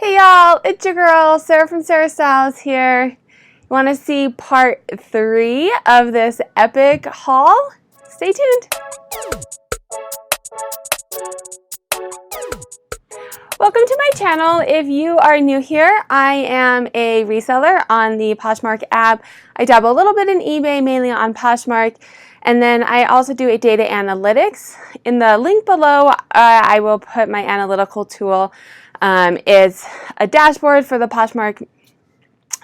Hey y'all, it's your girl, Sarah from Sarah Styles here. You want to see part 3 of this epic haul? Stay tuned. Welcome to my channel. If you are new here, I am a reseller on the PoshMark app. I dabble a little bit in eBay, mainly on PoshMark. And then I also do a data analytics. In the link below, I will put my analytical tool. It's a dashboard for the PoshMark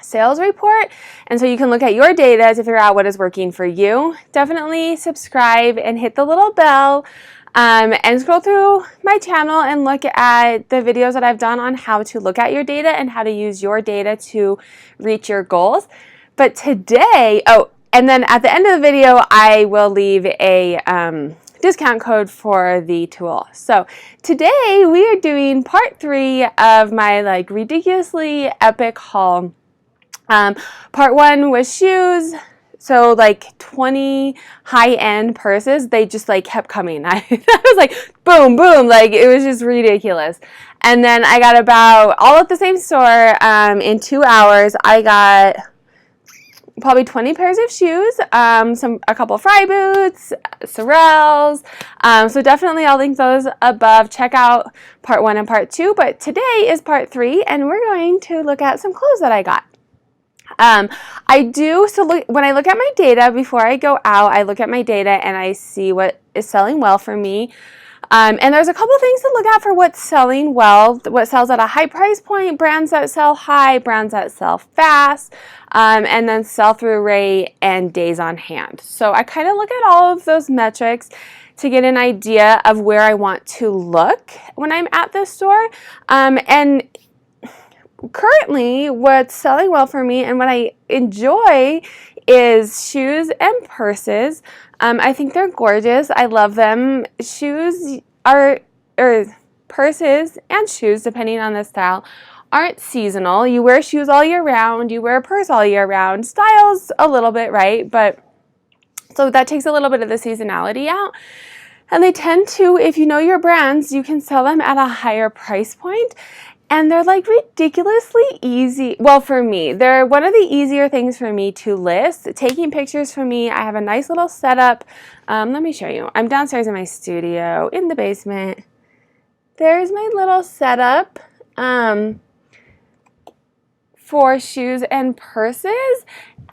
Sales Report. And so you can look at your data to figure out what is working for you. Definitely subscribe and hit the little bell. And scroll through my channel and look at the videos that I've done on how to look at your data and how to use your data to reach your goals. But today, and then at the end of the video, I will leave a discount code for the tool. So today we are doing part 3 of my ridiculously epic haul. Part 1 was shoes. So 20 high-end purses, they just kept coming. I was boom, boom, it was just ridiculous. And then I got about, all at the same store, in 2 hours, I got probably 20 pairs of shoes, a couple Fry boots, Sorels. So definitely I'll link those above. Check out part 1 and part 2. But today is part 3, and we're going to look at some clothes that I got. When I look at my data before I go out, I look at my data and I see what is selling well for me. And there's a couple things to look at for what's selling well, what sells at a high price point, brands that sell high, brands that sell fast, and then sell-through rate and days on hand. So I kind of look at all of those metrics to get an idea of where I want to look when I'm at the store. And currently, what's selling well for me and what I enjoy is shoes and purses. I think they're gorgeous. I love them. Purses and shoes, depending on the style, aren't seasonal. You wear shoes all year round. You wear a purse all year round. Styles a little bit, right? But so that takes a little bit of the seasonality out. And they tend to, if you know your brands, you can sell them at a higher price point. And they're ridiculously easy. Well, for me, they're one of the easier things for me to list. Taking pictures for me, I have a nice little setup. Let me show you. I'm downstairs in my studio in the basement. There's my little setup for shoes and purses.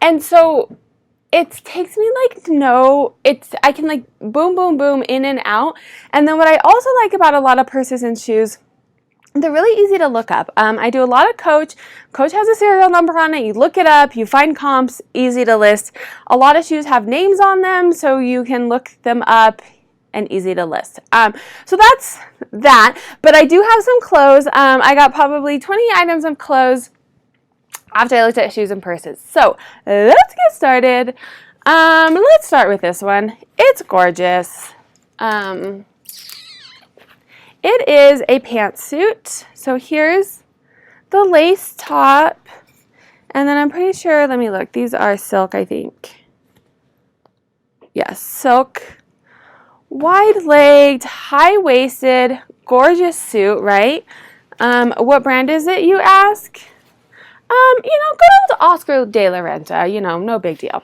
And so it takes me I can boom, boom, boom, in and out. And then what I also like about a lot of purses and shoes, they're really easy to look up. I do a lot of Coach. Coach has a serial number on it. You look it up. You find comps. Easy to list. A lot of shoes have names on them, so you can look them up and easy to list. So that's that. But I do have some clothes. I got probably 20 items of clothes after I looked at shoes and purses. So let's get started. Let's start with this one. It's gorgeous. It is a pantsuit. So here's the lace top. And then I'm pretty sure, let me look. These are silk, I think. Yes, silk. Wide-legged, high-waisted, gorgeous suit, right? What brand is it, you ask? Good old Oscar de la Renta. No big deal.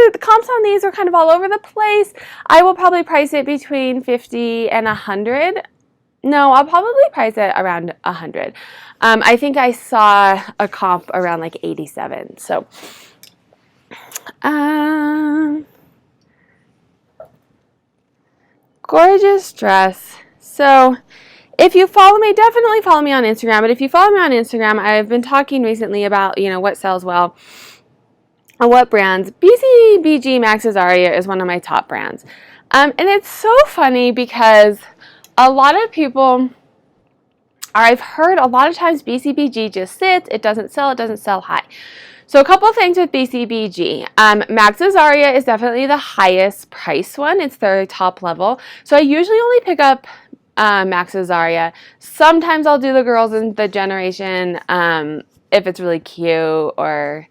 The comps on these are kind of all over the place. I will probably price it between $50 and $100. No, I'll probably price it around $100. I think I saw a comp around $87. So, gorgeous dress. So, if you follow me, definitely follow me on Instagram. But if you follow me on Instagram, I've been talking recently about, what sells well. What brands? BCBG Max's Aria is one of my top brands. And it's so funny because a lot of people, I've heard a lot of times BCBG just sits, it doesn't sell high. So a couple things with BCBG. Max's Aria is definitely the highest price one. It's their top level. So I usually only pick up Max's Aria. Sometimes I'll do the girls in the generation if it's really cute or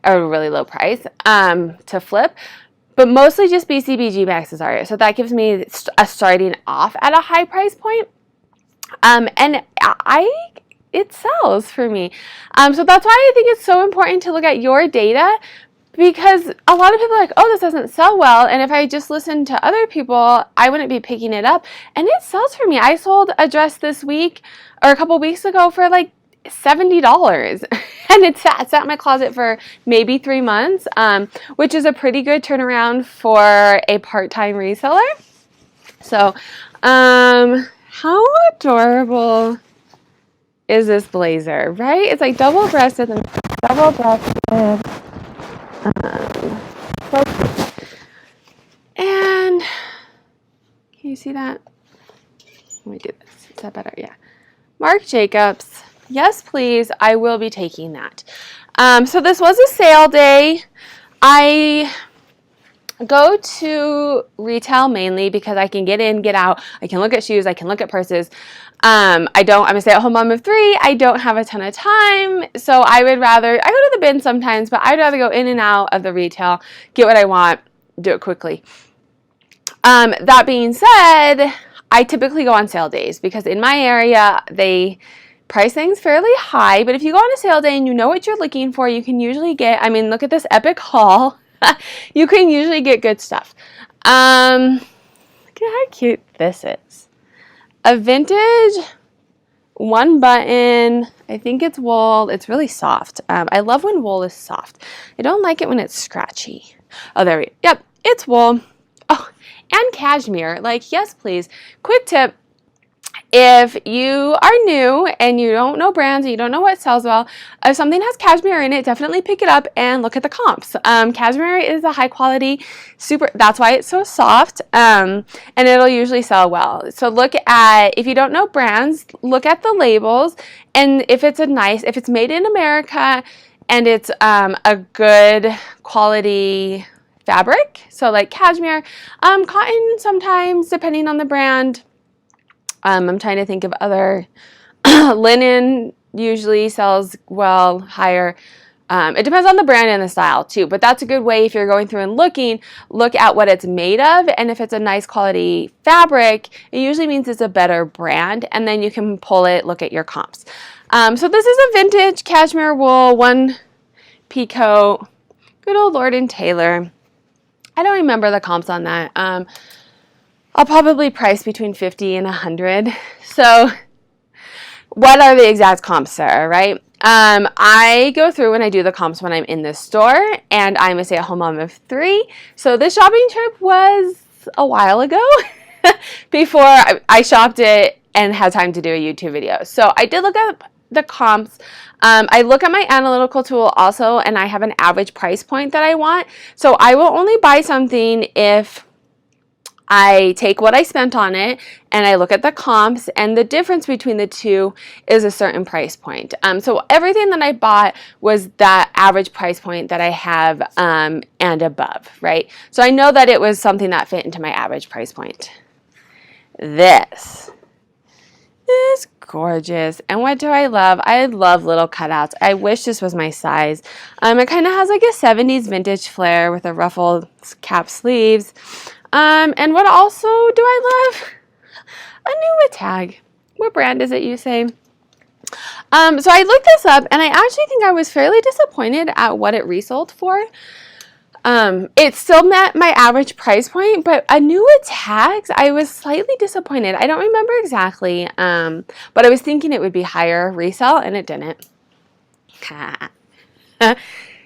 a really low price to flip, but mostly just BCBG Max's Aria. So that gives me a starting off at a high price point. And it sells for me. So that's why I think it's so important to look at your data, because a lot of people are like, oh, this doesn't sell well. And if I just listened to other people, I wouldn't be picking it up. And it sells for me. I sold a dress this week or a couple weeks ago for like $70. And it sat in my closet for maybe 3 months, which is a pretty good turnaround for a part-time reseller. So, how adorable is this blazer, right? It's like double-breasted and double-breasted. And can you see that? Let me do this. Is that better? Yeah. Marc Jacobs. Yes, please. I will be taking that. So this was a sale day. I go to retail mainly because I can get in, get out. I can look at shoes. I can look at purses. I'm a stay-at-home mom of 3. I don't have a ton of time. So I go to the bin sometimes, but I'd rather go in and out of the retail, get what I want, do it quickly. That being said, I typically go on sale days because in my area, they price things fairly high. But if you go on a sale day and you know what you're looking for, you can usually get, look at this epic haul. You can usually get good stuff. Look at how cute this is. A vintage 1-button. I think it's wool. It's really soft. I love when wool is soft. I don't like it when it's scratchy. Oh, there we go. Yep, it's wool. Oh, and cashmere. Like, yes, please. Quick tip. If you are new and you don't know brands and you don't know what sells well, if something has cashmere in it, definitely pick it up and look at the comps. Cashmere is a high quality, that's why it's so soft, and it'll usually sell well. So if you don't know brands, look at the labels, and if it's made in America and it's a good quality fabric, so like cashmere, cotton sometimes, depending on the brand. I'm trying to think of other. Linen usually sells well, higher. It depends on the brand and the style too, but that's a good way if you're going through and look at what it's made of, and if it's a nice quality fabric, it usually means it's a better brand, and then you can pull it, look at your comps. So this is a vintage cashmere wool 1 peacoat, good old Lord & Taylor. I don't remember the comps on that. I'll probably price between 50 and 100. So what are the exact comps there, right? I go through and I do the comps when I'm in the store, and I'm a stay-at-home mom of 3. So this shopping trip was a while ago before I shopped it and had time to do a YouTube video. So I did look at the comps. I look at my analytical tool also, and I have an average price point that I want. So I will only buy something if I take what I spent on it and I look at the comps, and the difference between the two is a certain price point. So everything that I bought was that average price point that I have and above, right? So I know that it was something that fit into my average price point. This is gorgeous. And what do I love? I love little cutouts. I wish this was my size. It kind of has like a 70s vintage flair with a ruffled cap sleeves. And what also do I love? A new tag. What brand is it, you say? So I looked this up, and I actually think I was fairly disappointed at what it resold for. It still met my average price point, but a new tags, I was slightly disappointed. I don't remember exactly, but I was thinking it would be higher resale, and it didn't.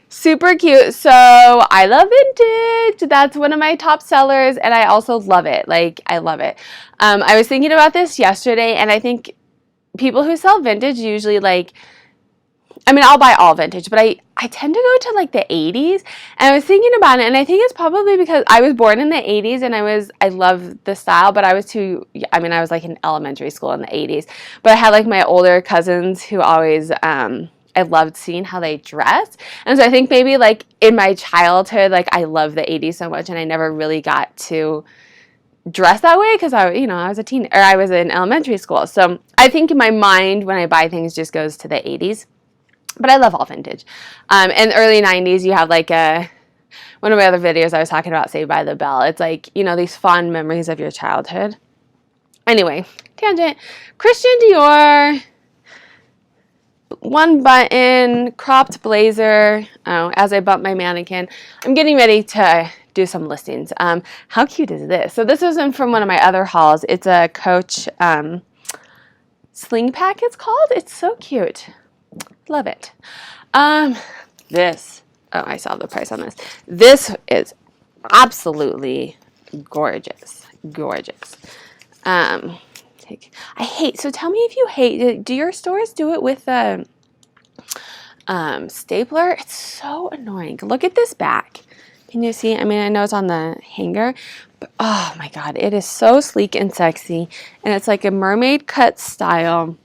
Super cute. So I love vintage. That's one of my top sellers, and I also love it. Like, I love it. I was thinking about this yesterday, and I think people who sell vintage usually I'll buy all vintage, but I tend to go to like the 80s, and I was thinking about it, and I think it's probably because I was born in the 80s, and I love the style, but I was like in elementary school in the 80s, but I had like my older cousins who always, I loved seeing how they dressed. And so I think maybe like in my childhood, like I love the 80s so much, and I never really got to dress that way because I was a teen, or I was in elementary school. So I think in my mind when I buy things just goes to the 80s. But I love all vintage. In the early 90s, you have like one of my other videos I was talking about Saved by the Bell. It's like, these fond memories of your childhood. Anyway, tangent. Christian Dior, one button, cropped blazer. Oh, as I bump my mannequin, I'm getting ready to do some listings. How cute is this? So this isn't from one of my other hauls. It's a Coach sling pack, it's called. It's so cute. Love it. This. Oh, I saw the price on this. This is absolutely gorgeous. Gorgeous. I hate, so tell me if you hate, do your stores do it with a stapler? It's so annoying. Look at this back. Can you see? I mean, I know it's on the hanger, but oh my God, it is so sleek and sexy. And it's like a mermaid cut style.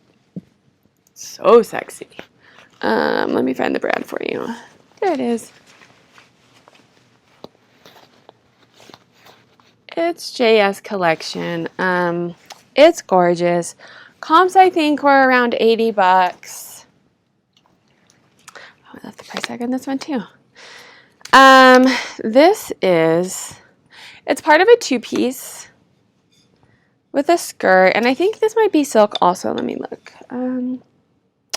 So sexy. Let me find the brand for you. There it is. It's JS Collection. It's gorgeous. Comps, I think, were around 80 bucks. Oh, I left the price tag on this one too. This is, it's part of a two-piece with a skirt, and I think this might be silk also. Let me look. Oh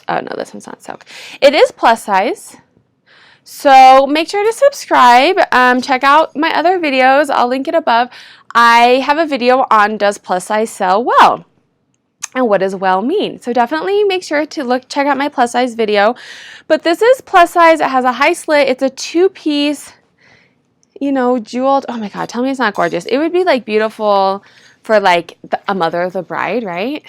no, this one's not silk. It is plus size. So make sure to subscribe. Check out my other videos. I'll link it above. I have a video on does plus size sell well? And what does well mean? So definitely make sure to check out my plus size video. But this is plus size. It has a high slit. It's a two-piece, you know, jeweled. Oh my God, tell me it's not gorgeous. It would be like beautiful for like a mother of the bride, right?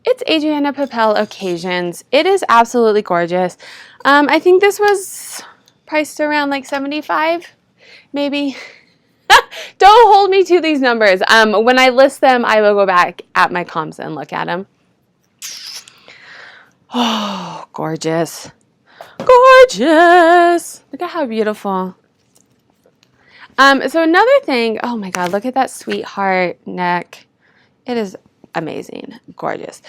It's Adriana Papel occasions. It is absolutely gorgeous. I think this was priced around like 75, maybe. Don't hold me to these numbers. When I list them, I will go back at my comps and look at them. Oh, gorgeous. Gorgeous. Look at how beautiful. So another thing, oh my God, look at that sweetheart neck. It is amazing. Gorgeous.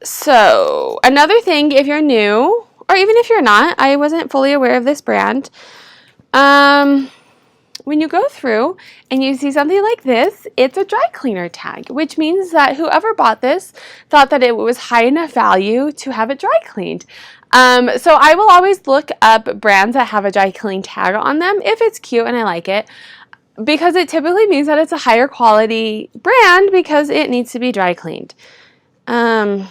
So another thing, if you're new, or even if you're not, I wasn't fully aware of this brand. When you go through and you see something like this, it's a dry cleaner tag, which means that whoever bought this thought that it was high enough value to have it dry cleaned. So I will always look up brands that have a dry clean tag on them if it's cute and I like it, because it typically means that it's a higher quality brand because it needs to be dry cleaned. I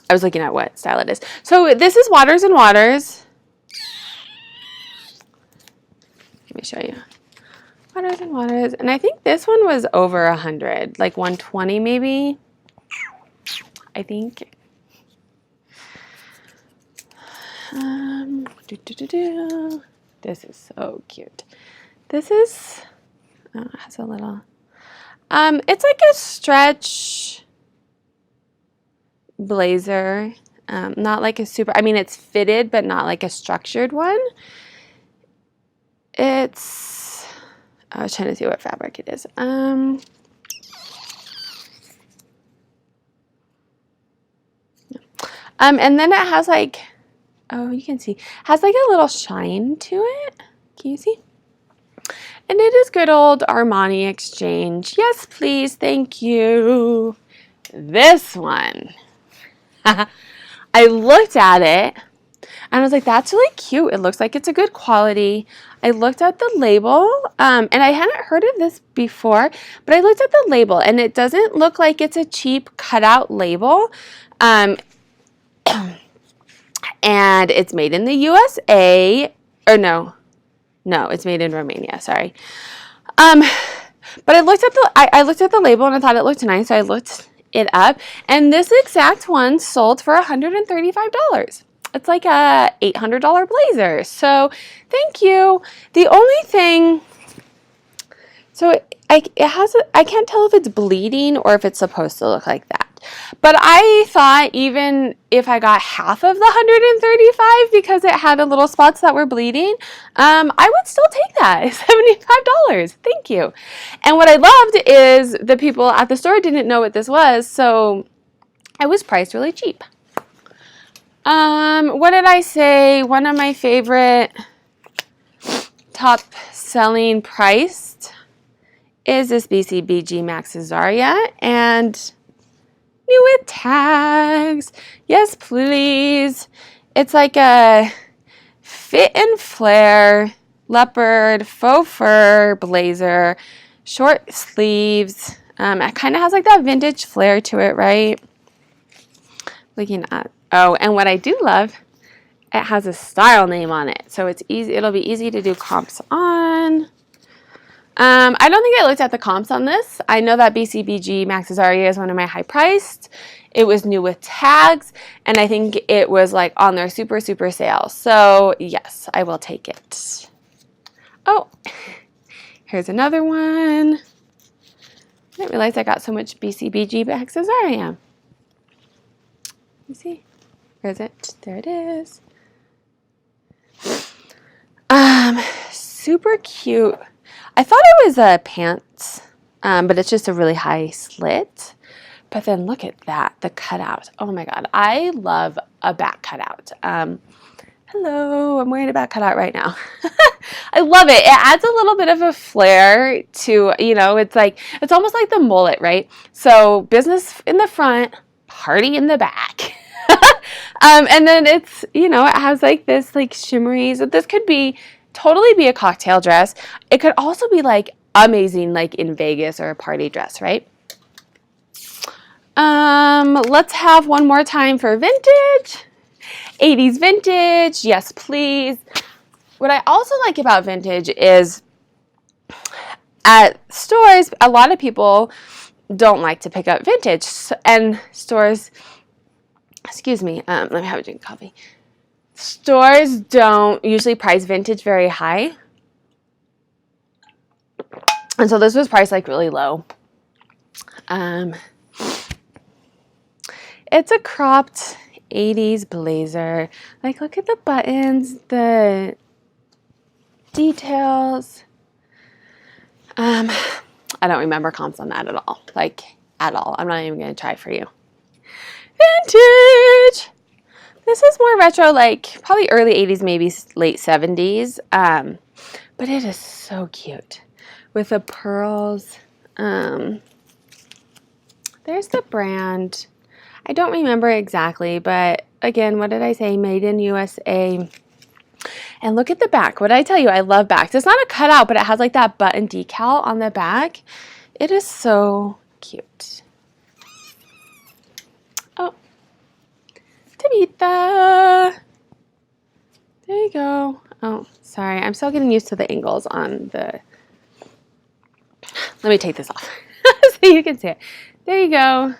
was looking at what style it is. So this is Waters and Waters. Let me show you. Waters and Waters. And I think this one was over 100, like 120 maybe. I think. This is so cute. This is, it has a little, it's like a stretch blazer. Not like a super, I mean, it's fitted, but not like a structured one. It's, I was trying to see what fabric it is. And then it has like, oh, you can see, has like a little shine to it. Can you see? And it is good old Armani Exchange. Yes, please. Thank you. This one. I looked at it and I was like, that's really cute. It looks like it's a good quality. I looked at the label, and I hadn't heard of this before, but I looked at the label, and it doesn't look like it's a cheap cutout label. And it's made in the USA, or no, it's made in Romania, sorry. But I looked at the label, and I thought it looked nice, so I looked it up, and this exact one sold for $135. It's like a $800 blazer. So thank you. The only thing, so I can't tell if it's bleeding or if it's supposed to look like that. But I thought even if I got half of the 135 because it had a little spots that were bleeding, I would still take that. $75. Thank you. And what I loved is the people at the store didn't know what this was, so I was priced really cheap. What did I say? One of my favorite top selling priced is this BCBG Max Azaria, and new with tags. Yes, please. It's like a fit and flare leopard faux fur blazer, short sleeves. It kind of has like that vintage flair to it, right? Looking at, oh, and what I do love, it has a style name on it, so it's easy. It'll be easy to do comps on. I don't think I looked at the comps on this. I know that BCBG Max Azaria is one of my high priced. It was new with tags, and I think it was like on their super sale. So yes, I will take it. Oh, here's another one. I didn't realize I got so much BCBG Max Azaria. Let me see. Where is it? There it is. Super cute. I thought it was a pants, but it's just a really high slit. But then look at that, the cutout. Oh my God, I love a back cutout. Hello, I'm wearing a back cutout right now. I love it. It adds a little bit of a flair to, you know, it's almost like the mullet, right? So business in the front, party in the back. And then it's, you know, it has like this like shimmery, so this could be totally be a cocktail dress. It could also be like amazing like in Vegas or a party dress, right? Let's have one more time for vintage. 80s vintage, yes please. What I also like about vintage is at stores, a lot of people don't like to pick up vintage, and stores, excuse me, let me have a drink of coffee. Stores don't usually price vintage very high. And so this was priced like really low. It's a cropped 80s blazer. Like, look at the buttons, the details. I don't remember comps on that at all. Like, at all. I'm not even going to try for you. Vintage! This is more retro, like probably early 80s, maybe late 70s. But it is so cute with the pearls. There's the brand. I don't remember exactly, but again, what did I say? Made in USA. And look at the back. What did I tell you? I love backs. It's not a cutout, but it has like that button decal on the back. It is so cute. Oh. Tabitha. There you go. Oh, sorry. I'm still getting used to the angles on the... Let me take this off so you can see it. There you go.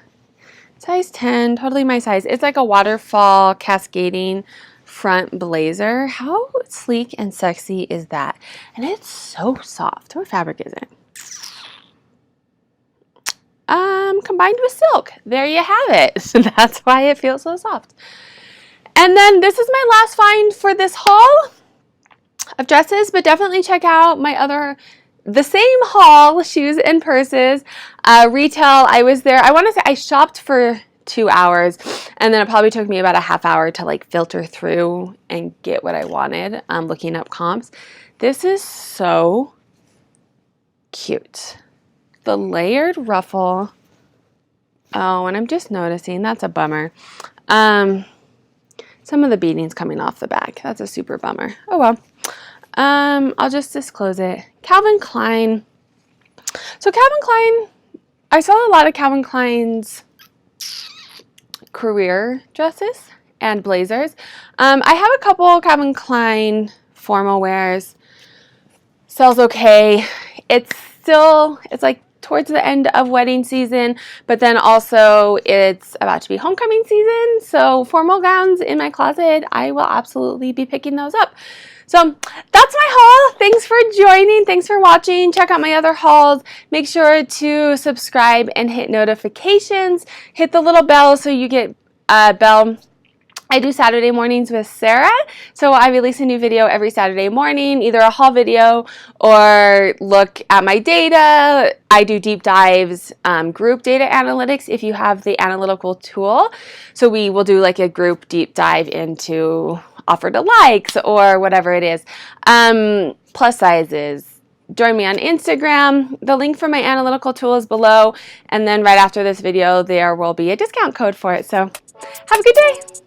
Size 10, totally my size. It's like a waterfall cascading front blazer. How sleek and sexy is that? And it's so soft. What fabric is it? Combined with silk. There you have it. That's why it feels so soft. And then this is my last find for this haul of dresses, but definitely check out my other, the same haul, shoes and purses. Retail, I was there, I want to say I shopped for 2 hours, and then it probably took me about a half hour to like filter through and get what I wanted, looking up comps. This is so cute. The layered ruffle. Oh, and I'm just noticing, that's a bummer. Some of the beading's coming off the back. That's a super bummer. Oh well. I'll just disclose it. Calvin Klein. So Calvin Klein, I saw a lot of Calvin Klein's career dresses and blazers. I have a couple Calvin Klein formal wears. Sells okay. It's like towards the end of wedding season, but then also it's about to be homecoming season. So formal gowns in my closet, I will absolutely be picking those up. So that's my haul. Thanks for joining. Thanks for watching. Check out my other hauls. Make sure to subscribe and hit notifications. Hit the little bell so you get a bell. I do Saturday mornings with Sarah, so I release a new video every Saturday morning, either a haul video or look at my data. I do deep dives, group data analytics if you have the analytical tool. So we will do like a group deep dive into offer to likes or whatever it is. Plus sizes, join me on Instagram. The link for my analytical tool is below, and then right after this video there will be a discount code for it. So have a good day.